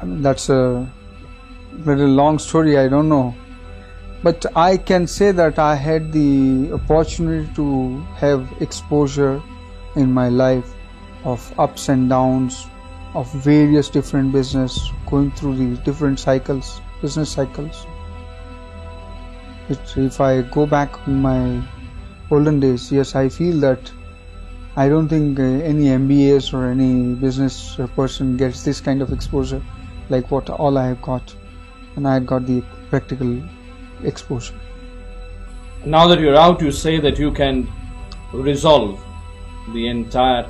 That's a very long story, I don't know. But I can say that I had the opportunity to have exposure in my life of ups and downs of various different business, going through the different cycles, business cycles. If I go back in my olden days, yes, I feel that I don't think any MBAs or any business person gets this kind of exposure like what all I have got, and I had got the practical exposure. Now that you're out, you say that you can resolve the entire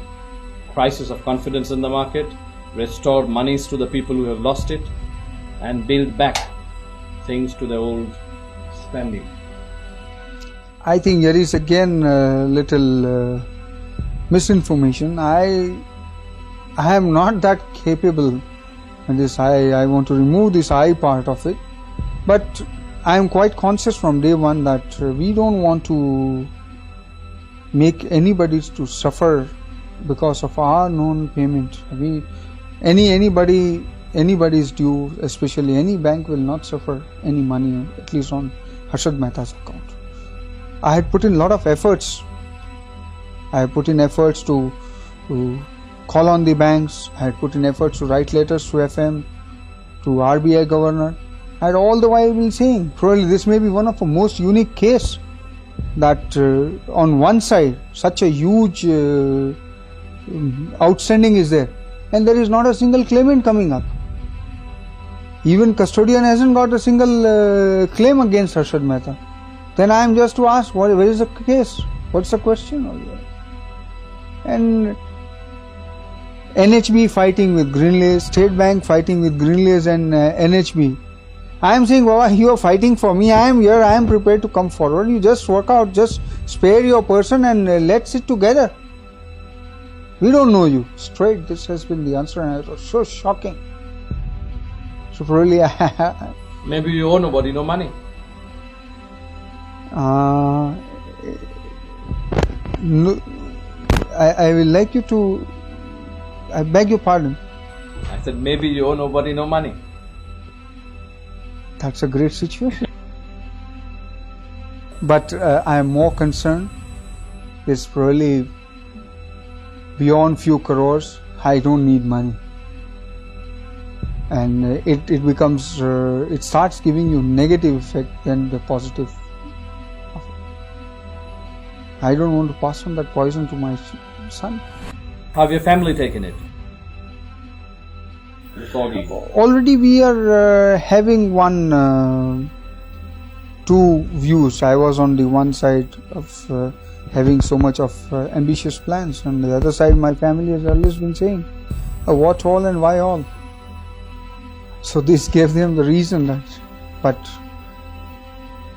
crisis of confidence in the market, restore monies to the people who have lost it, and build back things to the old standing. I think there is again a little misinformation. I am not that capable in this. I want to remove this I part of it, but I am quite conscious from day one that we don't want to make anybody to suffer because of our non-payment. Anybody's due, especially any bank, will not suffer any money, at least on Harshad Mehta's account. I had put in a lot of efforts. I had put in efforts to call on the banks. I had put in efforts to write letters to FM, to RBI governor. I had all the while been saying, probably this may be one of the most unique case that on one side such a huge outstanding is there, and there is not a single claimant coming up. Even custodian hasn't got a single claim against Harshad Mehta. Then I am just to ask, where is the case? What's the question over there? And NHB fighting with Greenlays, State Bank fighting with Greenlays and NHB. I am saying, Baba, you are fighting for me. I am here. I am prepared to come forward. You just work out. Just spare your person and let's sit together. We don't know you. Straight, this has been the answer, and it was so shocking. So probably maybe you owe nobody no money. No, I will like you to. I beg your pardon. I said maybe you owe nobody no money. That's a great situation. But I am more concerned. It's probably beyond few crores. I don't need money. And it becomes, it starts giving you negative effect than the positive. I don't want to pass on that poison to my son. How have your family taken it? Already we are having two views. I was on the one side of having so much of ambitious plans, and the other side my family has always been saying, what all and why all? So this gave them the reason that, but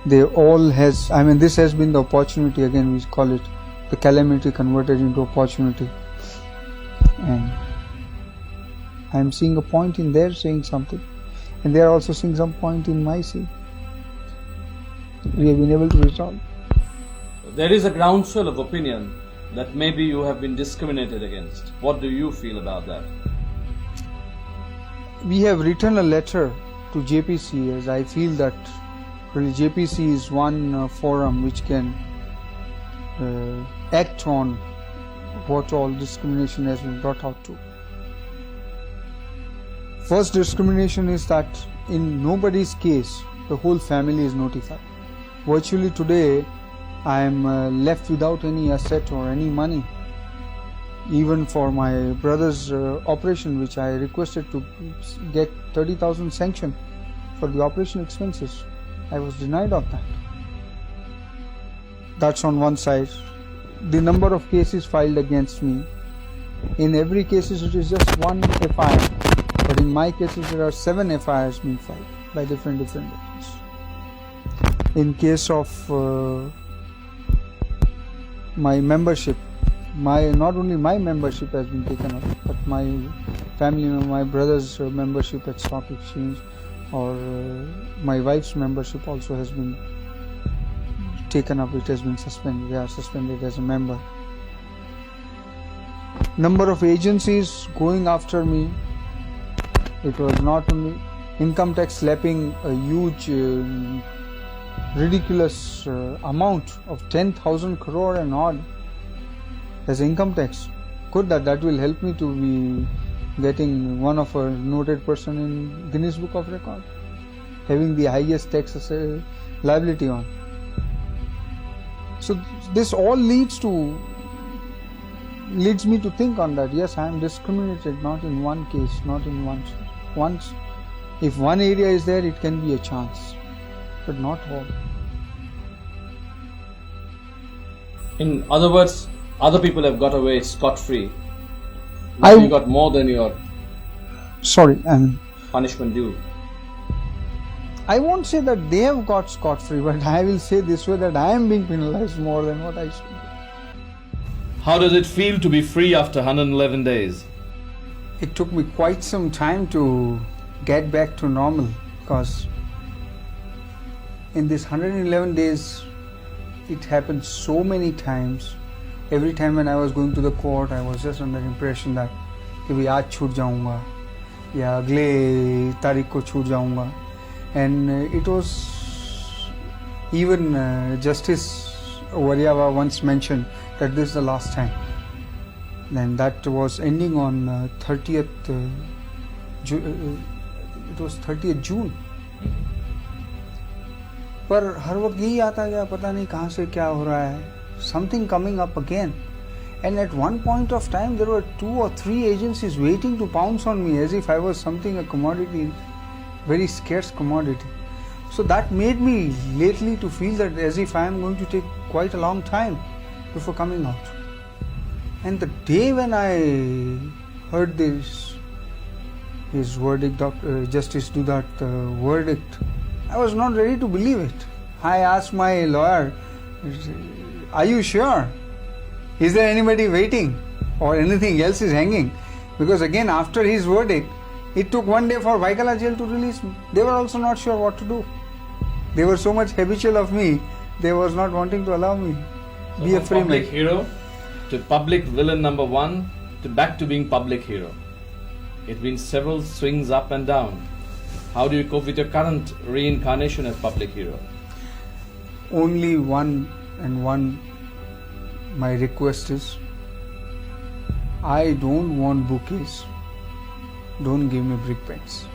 they all has, this has been the opportunity, again we call it the calamity converted into opportunity. And I am seeing a point in their saying something, and they are also seeing some point in my saying. We have been able to resolve. There is a groundswell of opinion that maybe you have been discriminated against. What do you feel about that? We have written a letter to JPC, as I feel that really JPC is one forum which can act on what all discrimination has been brought out to. First discrimination is that in nobody's case the whole family is notified. Virtually today I am left without any asset or any money. Even for my brother's operation, which I requested to get 30,000 sanction for the operation expenses, I was denied of that. That's on one side. The number of cases filed against me, in every case it is just one FIR, but in my cases there are 7 FIRs being filed by different agents. In case of my membership, not only my membership has been taken up, but my family, my brother's membership at stock exchange, or my wife's membership also has been taken up. It has been suspended. They are suspended as a member. Number of agencies going after me, It was not only income tax slapping a huge, ridiculous amount of 10,000 crore and odd as income tax. Good that will help me to be getting one of a noted person in Guinness Book of Record, having the highest tax liability on. So this all leads me to think on that. Yes, I am discriminated, not in one case, not in once. If one area is there, it can be a chance, but not all. In other words, other people have got away scot-free. You got more than your punishment due. I won't say that they have got scot-free, but I will say this way, that I am being penalized more than what I should be. How does it feel to be free after 111 days? It took me quite some time to get back to normal, because in this 111 days it happened so many times. Every time when I was going to the court, I was just under impression that कि भाई आज छूट जाऊंगा या अगले तारीख को छूट जाऊंगा. And it was even Justice Wariyava once mentioned that this is the last time. Then that was ending on 30th it was 30th June. पर हर वक्त यही आता गया, पता नहीं कहाँ से क्या हो रहा है. Something coming up again. And at one point of time there were 2 or 3 agencies waiting to pounce on me as if I was something, a commodity, very scarce commodity. So that made me lately to feel that as if I am going to take quite a long time before coming out. And the day when I heard his verdict, Justice Dudat verdict, I was not ready to believe it. I asked my lawyer, are you sure? Is there anybody waiting or anything else is hanging? Because again, after his verdict, it took one day for Vaikala jail to release me. They were also not sure what to do. They were so much habitual of me, they was not wanting to allow me be a free man. Public hero to public villain number 1 to back to being public hero. It's been several swings up and down. How do you cope with your current reincarnation as public hero? Only one my request is, I don't want bouquets. Don't give me brick pens.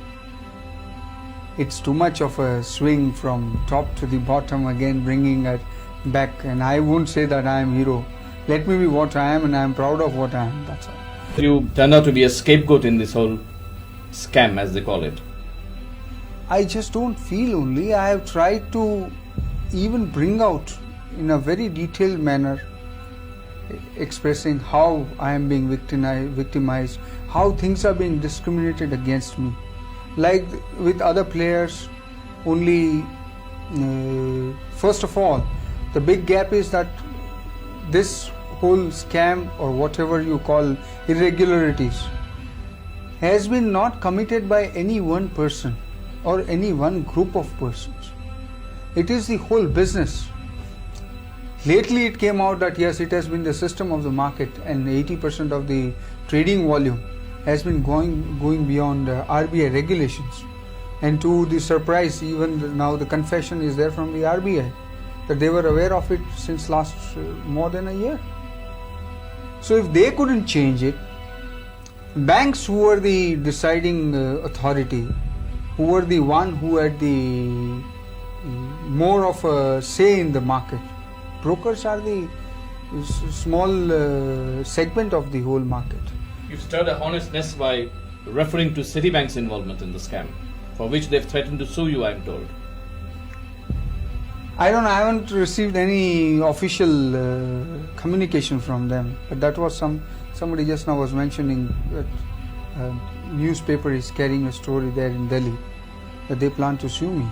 It's too much of a swing from top to the bottom, again bringing it back, and I won't say that I am hero. Let me be what I am, and I am proud of what I am, that's all. You turned out to be a scapegoat in this whole scam, as they call it. I just don't feel only. I have tried to even bring out in a very detailed manner, expressing how I am being victimized, how things are being discriminated against me. Like with other players, only first of all, the big gap is that this whole scam, or whatever you call irregularities, has been not committed by any one person or any one group of persons. It is the whole business. Lately it came out that yes, it has been the system of the market, and 80% of the trading volume has been going beyond RBI regulations. And to the surprise, even now the confession is there from the RBI that they were aware of it since last more than a year. So if they couldn't change it, banks, who were the deciding authority, who were the one who had the more of a say in the market, brokers are the small segment of the whole market. You've stirred a hornet's nest by referring to Citibank's involvement in the scam, for which they've threatened to sue you, I'm told. I haven't received any official communication from them, but that was somebody just now was mentioning that a newspaper is carrying a story there in Delhi that they plan to sue me.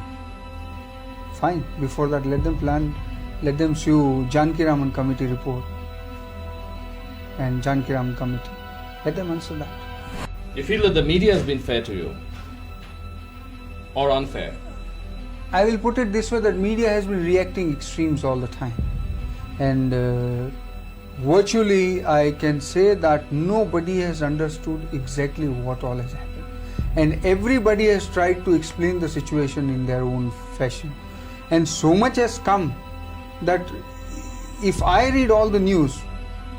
Fine, before that let them sue Janki Raman committee report and Janki Raman committee. Let them answer that. You feel that the media has been fair to you or unfair? I will put it this way, that media has been reacting extremes all the time, and virtually I can say that nobody has understood exactly what all has happened. and everybody has tried to explain the situation in their own fashion, and so much has come that if I read all the news,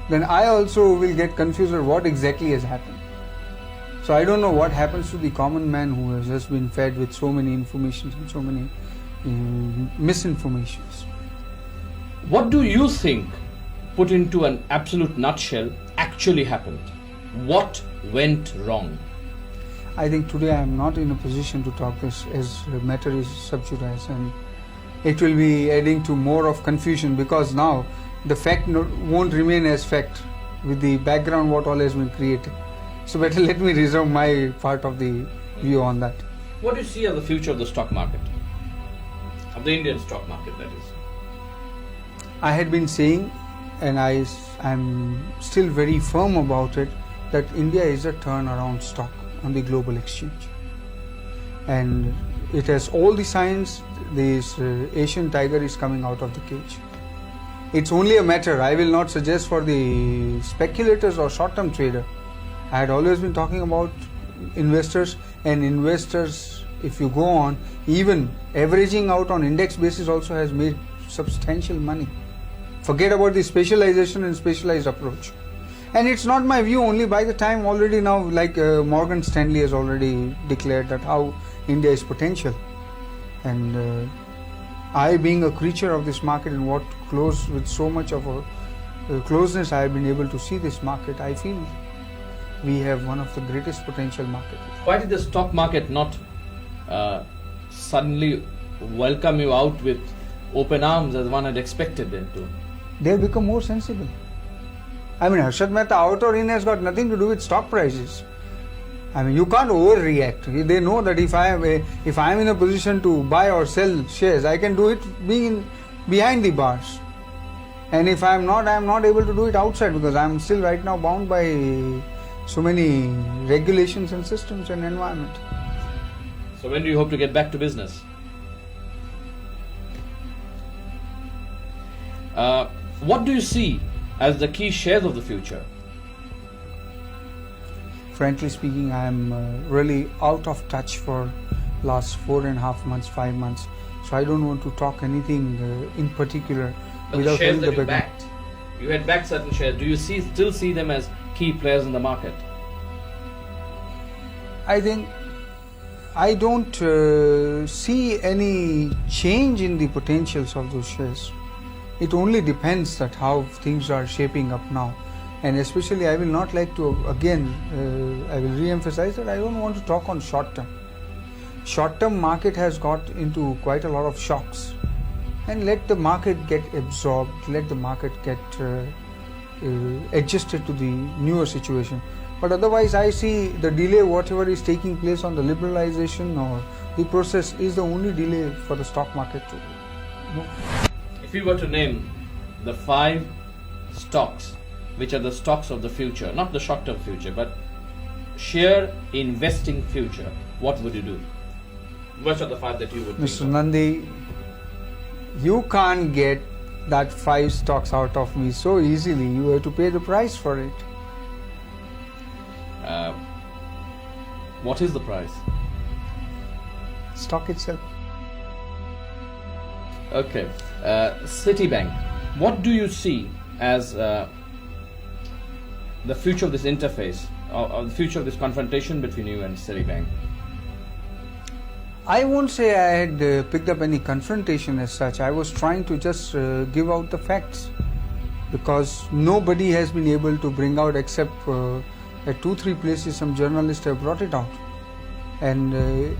then I also will get confused at what exactly has happened. So I don't know what happens to the common man who has just been fed with so many informations and so many misinformations. What do you think, put into an absolute nutshell, actually happened? What went wrong? I think today I am not in a position to talk this, as the matter is sub judice, and it will be adding to more of confusion, because now the fact won't remain as fact with the background what all has been created. So better let me reserve my part of the view on that. What do you see as the future of the stock market? Of the Indian stock market, that is. I had been saying, and I'm still very firm about it, that India is a turnaround stock on the global exchange. And it has all the signs. This Asian tiger is coming out of the cage. It's only a matter, I will not suggest for the speculators or short-term trader. I had always been talking about investors, and investors, if you go on, even averaging out on index basis also has made substantial money. Forget about the specialization and specialized approach. And it's not my view only. By the time already now, like Morgan Stanley has already declared that how India is potential. And I, being a creature of this market and what close with so much of a closeness I have been able to see this market, I feel we have one of the greatest potential markets. Why did the stock market not suddenly welcome you out with open arms as one had expected them to? They have become more sensible. I mean, Harshad Mehta, out or in, has got nothing to do with stock prices. I mean, you can't overreact. They know that if I am in a position to buy or sell shares, I can do it being behind the bars. And if I am not able to do it outside, because I am still right now bound by so many regulations and systems and environment. So when do you hope to get back to business? What do you see as the key shares of the future? Frankly speaking, I am really out of touch for last 4.5 months, 5 months. So I don't want to talk anything in particular But without the shares having that the you background. backed, you had backed certain shares. Do you still see them as key players in the market? I think I don't see any change in the potentials of those shares. It only depends that how things are shaping up now. And especially I will not like to, again, I will re-emphasize that I don't want to talk on short term. Short term market has got into quite a lot of shocks. And let the market get absorbed, let the market get adjusted to the newer situation. But otherwise I see the delay, whatever is taking place on the liberalization or the process, is the only delay for the stock market to move. If you were to name the 5 stocks which are the stocks of the future, not the short-term future, but sheer investing future, what would you do? Which are the 5 that you would Mr. think of? Nandi, you can't get that 5 stocks out of me so easily. You have to pay the price for it. What is the price? Stock itself. Okay. Citibank, what do you see as the future of this interface, or the future of this confrontation between you and Citibank? I won't say I had picked up any confrontation as such. I was trying to just give out the facts, because nobody has been able to bring out, except at 2-3 places some journalists have brought it out. And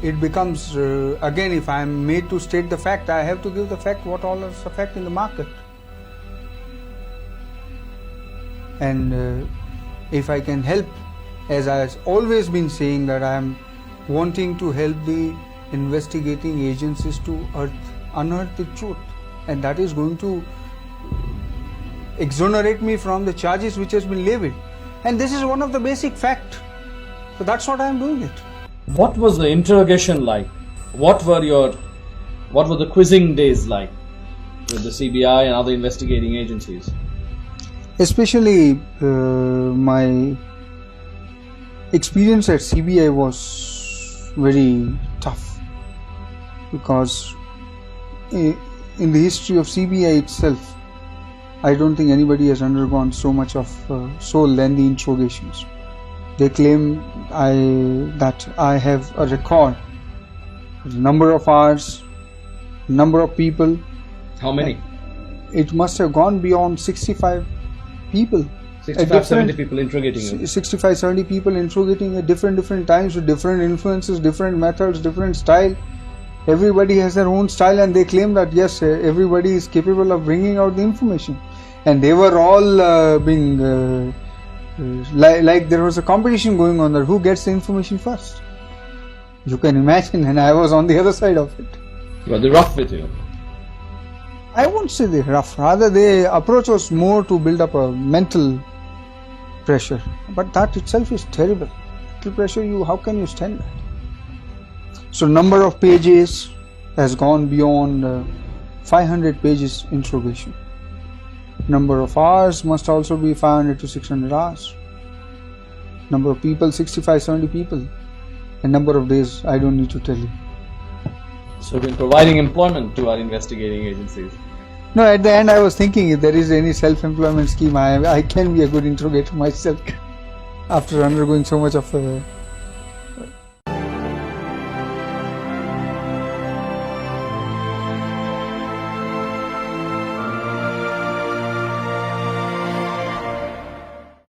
it becomes, again, if I am made to state the fact, I have to give the fact what all is the fact in the market. And if I can help, as I have always been saying, that I am wanting to help the investigating agencies to unearth the truth, and that is going to exonerate me from the charges which has been levied. And this is one of the basic facts. So that's what I am doing it. What was the interrogation like? What were the quizzing days like with the CBI and other investigating agencies? Especially my experience at CBI was very tough, because in the history of CBI itself, I don't think anybody has undergone so much of so lengthy interrogations. They claim that I have a record, number of hours, number of people. How many? It must have gone beyond 65 people. 65, 70 people interrogating you. 65, 70 people interrogating at different times with different influences, different methods, different style. Everybody has their own style, and they claim that yes, everybody is capable of bringing out the information. And they were all being like there was a competition going on there. Who gets the information first? You can imagine, and I was on the other side of it. Were they rough with you? I won't say they rough. Rather, the approach was more to build up a mental pressure. But that itself is terrible. Mental pressure, how can you stand that? So number of pages has gone beyond 500 pages interrogation. Number of hours must also be 500 to 600 hours. Number of people, 65, 70 people. And number of days, I don't need to tell you. So we've been providing employment to our investigating agencies. No, at the end I was thinking if there is any self-employment scheme, I can be a good interrogator myself after undergoing so much of